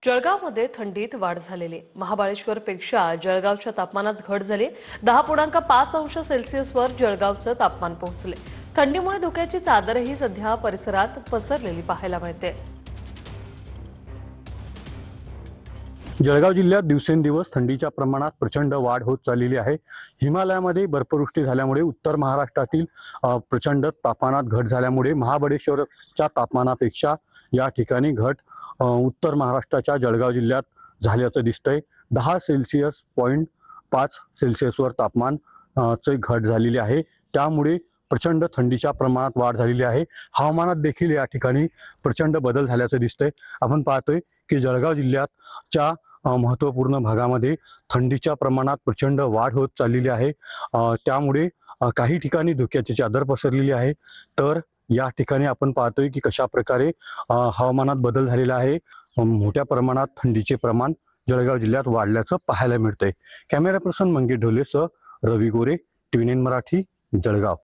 जळगावमध्ये थंडीत वाढ झालेली महाबळेश्वरपेक्षा जळगावच्या तापमानात घट झाली। 10.5 अंश सेल्सिअसवर जळगावचं तापमान पोहोचले। थंडीमुळे धुक्याची चादरही सध्या परिसरात पसरलेली पाहायला मिळते। जळगाव जिल्ह्यात दिवसेंदिवस थंडीच्या प्रमाणात प्रचंड वाढ होत चाललेली आहे। हिमालयामध्ये बर्फवृष्टी झाल्यामुळे उत्तर महाराष्ट्रातील प्रचंड तापमानात घट झाल्यामुळे महाबळेश्वरच्या तापमानापेक्षा या ठिकाणी घट उत्तर महाराष्ट्राच्या जळगाव जिल्ह्यात झाल्याचं दिसतंय। 10.5 सेल्सिअसवर तापमान ची घट झालेली आहे। त्यामुळे प्रचंड थंडीच्या प्रमाणात वाढ झालेली आहे। हवामानात देखील या ठिकाणी प्रचंड बदल झाल्याचं दिसतंय। आपण पाहतोय की जळगाव जिल्ह्याच्या महत्त्वपूर्ण भागामध्ये थंडीच्या प्रमाणात प्रचंड वाढ होत चाललेली आहे। त्यामुळे काही ठिकाणी धुक्याची चादर पसरलेली आहे। तर या ठिकाणी आपण पाहतोय की कशा प्रकारे हवामानात बदल झालेला आहे। मोठ्या प्रमाणात थंडीचे प्रमाण जळगाव जिल्ह्यात वाढल्याचं पाहायला मिळतंय। कॅमेरा पर्सन मंगेश ढोलेसह रवी गोरे, टीव्ही 9 मराठी, जळगाव।